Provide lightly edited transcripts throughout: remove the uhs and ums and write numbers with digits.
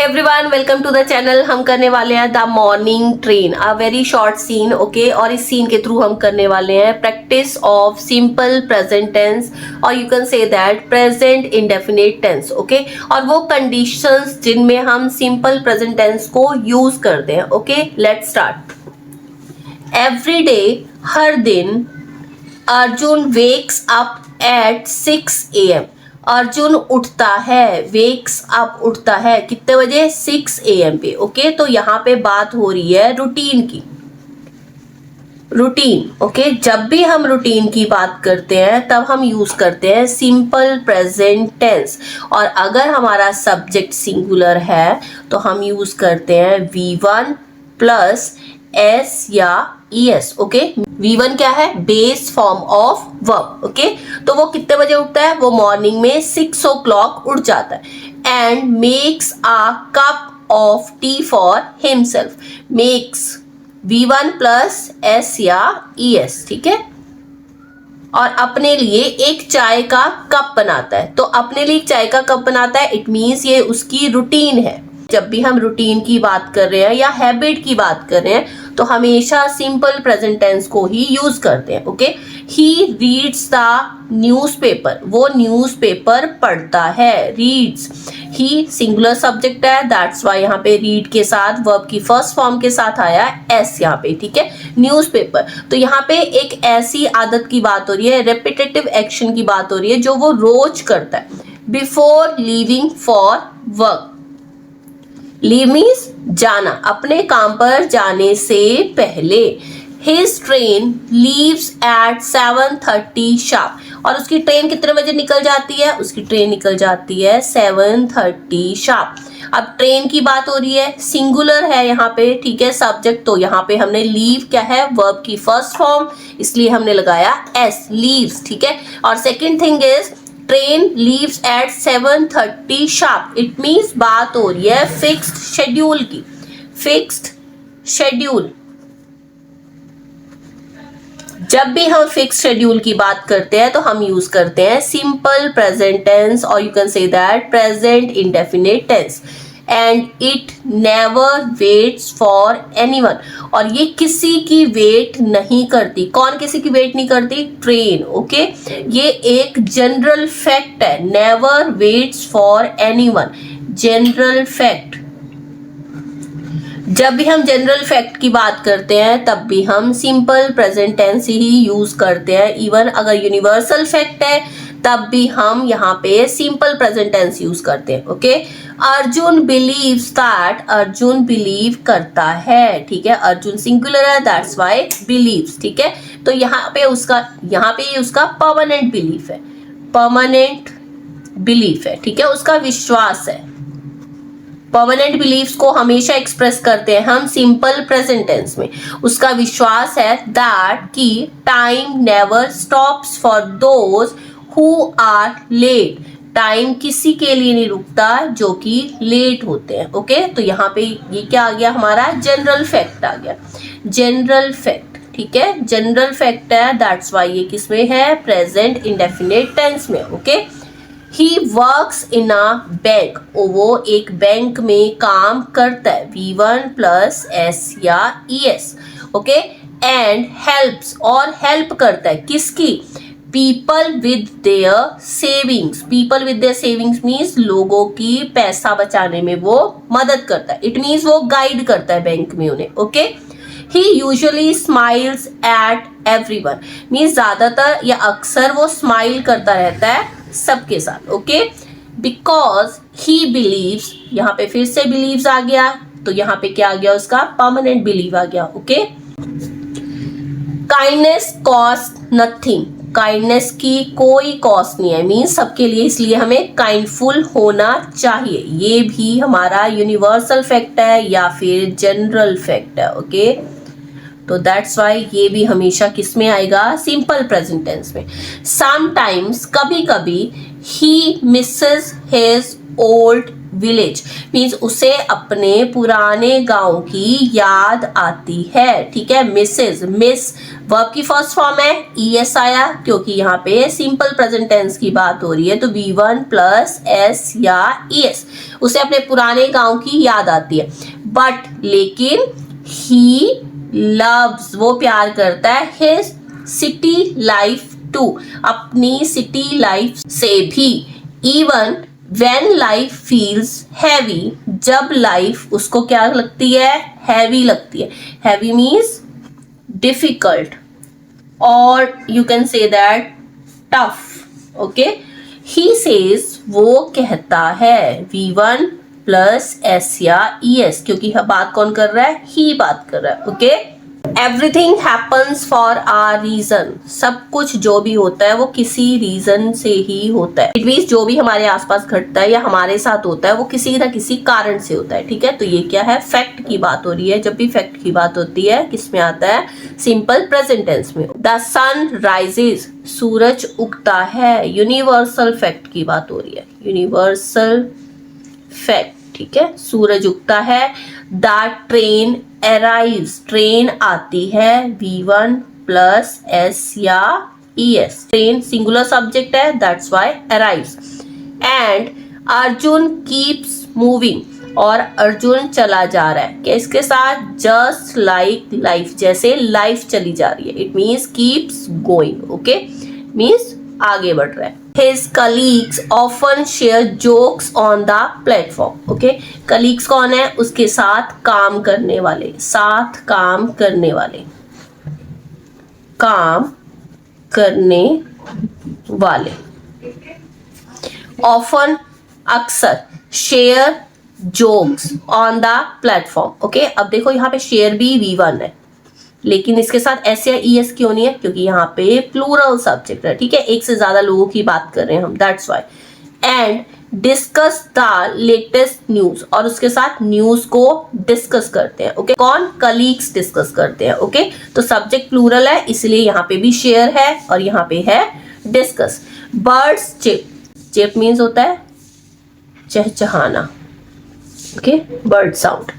Everyone welcome to the channel. हम करने वाले हैं the morning train, a very short scene. Okay, और इस सीन के थ्रू हम करने वाले हैं practice of simple present tense, और you can say that present indefinite tense. Okay, और वो कंडीशंस जिनमें हम सिंपल प्रेजेंट टेंस को यूज करते हैं। Okay, let's start. Every day, हर दिन, Arjun wakes up at 6 AM। Arjun उठता है, वेक्स अप उठता है कितने बजे? 6 AM पे। ओके, तो यहाँ पे बात हो रही है रूटीन की। रूटीन, ओके, जब भी हम रूटीन की बात करते हैं तब हम यूज करते हैं सिंपल प्रेजेंट टेंस, और अगर हमारा सब्जेक्ट सिंगुलर है तो हम यूज करते हैं V1 प्लस S या ES। ओके, V1 क्या है? Base form of verb. Okay, तो वो कितने बजे उठता है? वो मॉर्निंग में 6 o'clock उठ जाता है। And makes a cup of T for himself. Makes V1 plus S या ES, ठीक है, और अपने लिए एक चाय का कप बनाता है। तो अपने लिए चाय का कप बनाता है, इट मीन्स ये उसकी रूटीन है। जब भी हम रूटीन की बात कर रहे हैं या हैबिट की बात कर रहे हैं तो हमेशा सिंपल प्रेजेंट टेंस को ही यूज करते हैं। Okay, he reads the newspaper. वो न्यूज़पेपर पढ़ता है, रीड्स। ही सिंगुलर सब्जेक्ट है, दैट्स वाई यहाँ पे रीड के साथ वर्ब की फर्स्ट फॉर्म के साथ आया एस यहाँ पे, ठीक है, न्यूज़पेपर। तो यहाँ पे एक ऐसी आदत की बात हो रही है, रेपिटेटिव एक्शन की बात हो रही है जो वो रोज करता है। Before leaving for work. Leave means जाना, अपने काम पर जाने से पहले। His train leaves at 7:30 sharp। और उसकी ट्रेन कितने बजे निकल जाती है? उसकी ट्रेन निकल जाती है 7:30 sharp। अब ट्रेन की बात हो रही है, सिंगुलर है यहाँ पे, ठीक है, सब्जेक्ट। तो यहाँ पे हमने लीव क्या है? वर्ब की फर्स्ट फॉर्म, इसलिए हमने लगाया एस, लीव्स, ठीक है। और second thing is train leaves eight 7:30 sharp। It means बात हो रही है फिक्स्ड शेड्यूल की। फिक्स्ड शेड्यूल, जब भी हम फिक्स शेड्यूल की बात करते हैं तो हम यूज करते हैं सिंपल प्रेजेंट टेंस, और you can say that present indefinite tense. And it never waits for anyone. और ये किसी की वेट नहीं करती। कौन किसी की वेट नहीं करती? ट्रेन। ओके, ये एक जनरल फैक्ट है, never waits for anyone, general fact. जब भी हम जनरल फैक्ट की बात करते हैं तब भी हम सिंपल प्रेजेंट टेंस ही यूज करते हैं। इवन अगर यूनिवर्सल फैक्ट है तब भी हम यहाँ पे सिंपल प्रेजेंट टेंस यूज करते हैं। Okay, Arjun believes that. Arjun believe करता है, ठीक है, अर्जुन सिंगुलर है, दैट्स वाई बिलीव्स, ठीक है। तो यहाँ पे उसका परमानेंट बिलीफ है, परमानेंट बिलीफ है, ठीक है, उसका विश्वास है। परमानेंट बिलीफ्स को हमेशा एक्सप्रेस करते हैं हम सिंपल प्रेजेंट टेंस में। उसका विश्वास है दैट कि time never stops for those who are late. Time किसी के लिए नहीं रुकता जो कि लेट होते हैं। ओके, तो यहाँ पे ये क्या आ गया? हमारा जनरल फैक्ट आ गया, जनरल फैक्ट, ठीक है, जनरल फैक्ट है, दैट्स वाई ये किसमें है? प्रेजेंट इंडेफिनिट टेंस में। Okay, He works in a bank। वो एक बैंक में काम करता है, V1 प्लस S या ES। ओके, एंड हेल्प्स, और हेल्प करता है किसकी? People with their savings. People with their savings means लोगों की पैसा बचाने में वो मदद करता है। इट मीन्स वो गाइड करता है बैंक में उन्हें। Okay, He usually smiles at everyone। Means ज्यादातर या अक्सर वो स्माइल करता रहता है सबके साथ। ओके, बिकॉज ही बिलीव्स, यहाँ पे फिर से बिलीव्स आ गया, तो यहाँ पे क्या आ गया? उसका परमानेंट बिलीव आ गया। Okay, kindness cost nothing. Kindness की कोई कॉस्ट नहीं है, मीन्स सबके लिए, इसलिए हमें काइंडफुल होना चाहिए। ये भी हमारा यूनिवर्सल फैक्ट है या फिर जनरल फैक्ट है। ओके, तो दैट्स वाई ये भी हमेशा किस में आएगा? सिंपल प्रेजेंट टेंस में। समटाइम्स, कभी कभी, he misses his old village means उसे अपने पुराने गांव की याद आती है, ठीक है। मिसेस, मिस वर्ब की फर्स्ट फॉर्म है, es आया क्योंकि यहाँ पे सिंपल प्रेजेंट टेंस की बात हो रही है, तो V1 प्लस s या es, उसे अपने पुराने गांव की याद आती है। बट लेकिन ही लव्स, वो प्यार करता है, हिज सिटी लाइफ टू, अपनी सिटी लाइफ से भी। Even when life feels heavy, जब लाइफ उसको क्या लगती है, हैवी लगती है। Heavy means difficult or you can say that tough, okay। he says, वो कहता है, V1 प्लस s या es, क्योंकि बात कौन कर रहा है, ही बात कर रहा है, okay. Everything happens for a reason, सब कुछ जो भी होता है वो किसी रीजन से ही होता है। इट मीन्स जो भी हमारे आसपास घटता है या हमारे साथ होता है वो किसी ना किसी कारण से होता है, ठीक है। तो ये क्या है, फैक्ट की बात हो रही है। जब भी फैक्ट की बात होती है किस में आता है, सिंपल प्रेजेंट टेंस में। द सन राइजेस, सूरज उगता है, यूनिवर्सल फैक्ट की बात हो रही है, यूनिवर्सल फैक्ट, ठीक है। सूरज उगता है। द ट्रेन अराइव्स, ट्रेन आती है, V1 प्लस s या es, ट्रेन सिंगुलर सब्जेक्ट है, that's why arrives. And Arjun keeps moving, और अर्जुन चला जा रहा है किसके साथ, जस्ट लाइक लाइफ, जैसे लाइफ चली जा रही है। It means keeps going, okay, means आगे बढ़ रहा है। His colleagues often share jokes on the platform, okay। colleagues कौन है, उसके साथ काम करने वाले, साथ काम करने वाले, काम करने वाले। often अक्सर, share jokes on the platform, okay। अब देखो यहाँ पे share भी V1 है, लेकिन इसके साथ s या es क्यों नहीं है, क्योंकि यहाँ पे प्लूरल सब्जेक्ट है, ठीक है, एक से ज्यादा लोगों की बात कर रहे हैं हम, that's why. And discuss the latest news, और उसके साथ न्यूज को डिस्कस करते हैं, ओके। कौन, कलीग्स डिस्कस करते हैं, ओके। तो सब्जेक्ट प्लूरल है इसलिए यहाँ पे भी शेयर है और यहाँ पे है discuss. Birds chip, chip means होता है चहचहाना, okay, bird sound.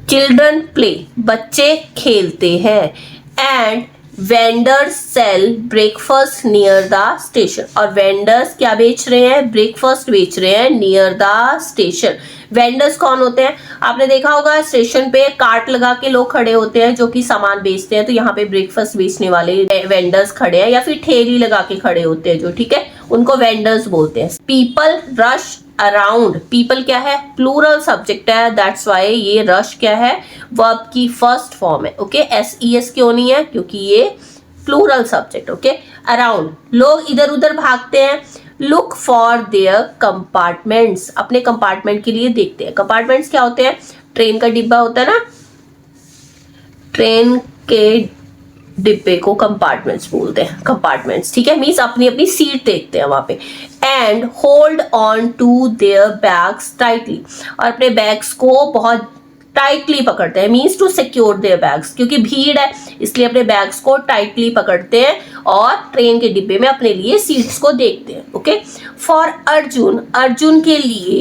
Children play, बच्चे खेलते हैं। And vendors sell breakfast near the station, और वेंडर्स क्या बेच रहे हैं, ब्रेकफास्ट बेच रहे हैं नियर द स्टेशन। वेंडर्स कौन होते हैं, आपने देखा होगा स्टेशन पे कार्ट लगा के लोग खड़े होते हैं जो कि सामान बेचते हैं, तो यहाँ पे ब्रेकफास्ट बेचने वाले वेंडर्स खड़े हैं, या फिर ठेली लगा के खड़े होते हैं जो, ठीक है, उनको वेंडर्स बोलते हैं। पीपल रश अराउंड, पीपल क्या है, प्लूरल सब्जेक्ट है, दैट्स व्हाई ये रश क्या है, वर्ब की फर्स्ट फॉर्म है, ओके। s क्यों नहीं है, क्योंकि ये प्लूरल सब्जेक्ट, ओके। अराउंड, लोग इधर उधर भागते हैं। लुक फॉर देयर कंपार्टमेंट्स, अपने कंपार्टमेंट के लिए देखते हैं। कंपार्टमेंट्स क्या होते हैं, ट्रेन का डिब्बा होता है ना, ट्रेन के डिब्बे को कंपार्टमेंट्स बोलते हैं, कंपार्टमेंट्स, ठीक है, मीन्स अपनी अपनी सीट देखते हैं वहां पे। And hold on to their bags tightly, और अपने बैग्स को बहुत टाइटली पकड़ते हैं, means to secure their bags, क्योंकि भीड़ है इसलिए अपने बैग्स को टाइटली पकड़ते हैं और ट्रेन के डिब्बे में अपने लिए सीट्स को देखते हैं, ओके। फॉर अर्जुन, अर्जुन के लिए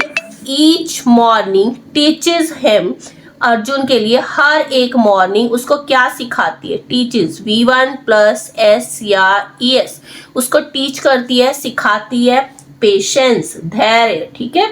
each morning teaches him, Arjun के लिए हर एक मॉर्निंग उसको क्या सिखाती है, टीचेस, V1 प्लस s या es, उसको टीच करती है, सिखाती है, पेशेंस, धैर्य, ठीक है।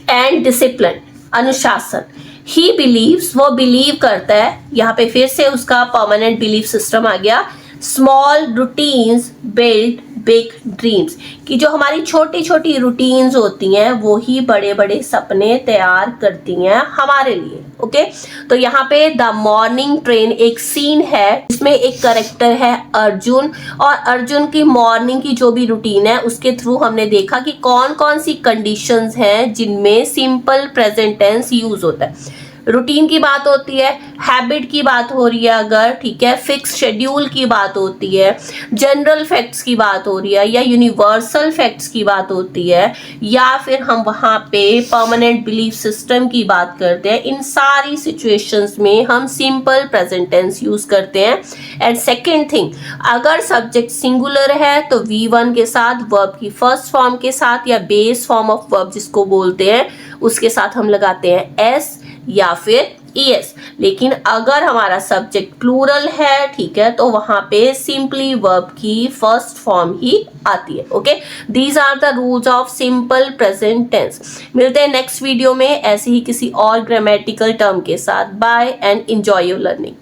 एंड डिसिप्लिन, अनुशासन। ही बिलीव्स, वो बिलीव करता है, यहाँ पे फिर से उसका परमानेंट बिलीफ सिस्टम आ गया। Small routines build big dreams, कि जो हमारी छोटी छोटी रूटीन्स होती हैं वो ही बड़े बड़े सपने तैयार करती हैं हमारे लिए, ओके। तो यहाँ पे द मॉर्निंग ट्रेन एक सीन है, इसमें एक करेक्टर है अर्जुन, और अर्जुन की मॉर्निंग की जो भी रूटीन है उसके थ्रू हमने देखा कि कौन कौन सी कंडीशंस हैं जिनमें सिंपल प्रेजेंट टेंस यूज होता है। रूटीन की बात होती है, हैबिट की बात हो रही है अगर, ठीक है, फिक्स शेड्यूल की बात होती है, जनरल फैक्ट्स की बात हो रही है, या यूनिवर्सल फैक्ट्स की बात होती है, या फिर हम वहाँ पे परमानेंट बिलीफ सिस्टम की बात करते हैं, इन सारी सिचुएशंस में हम सिंपल प्रेजेंट टेंस यूज करते हैं। एंड सेकेंड थिंग, अगर सब्जेक्ट सिंगुलर है तो V1 के साथ, वर्ब की फर्स्ट फॉर्म के साथ या बेस फॉर्म ऑफ वर्ब जिसको बोलते हैं उसके साथ हम लगाते हैं एस या फिर ES। लेकिन अगर हमारा सब्जेक्ट प्लूरल है, ठीक है, तो वहां पे सिंपली वर्ब की फर्स्ट फॉर्म ही आती है। Okay, these are the rules of simple present tense. मिलते हैं नेक्स्ट वीडियो में ऐसे ही किसी और ग्रामेटिकल टर्म के साथ। Bye and enjoy your learning.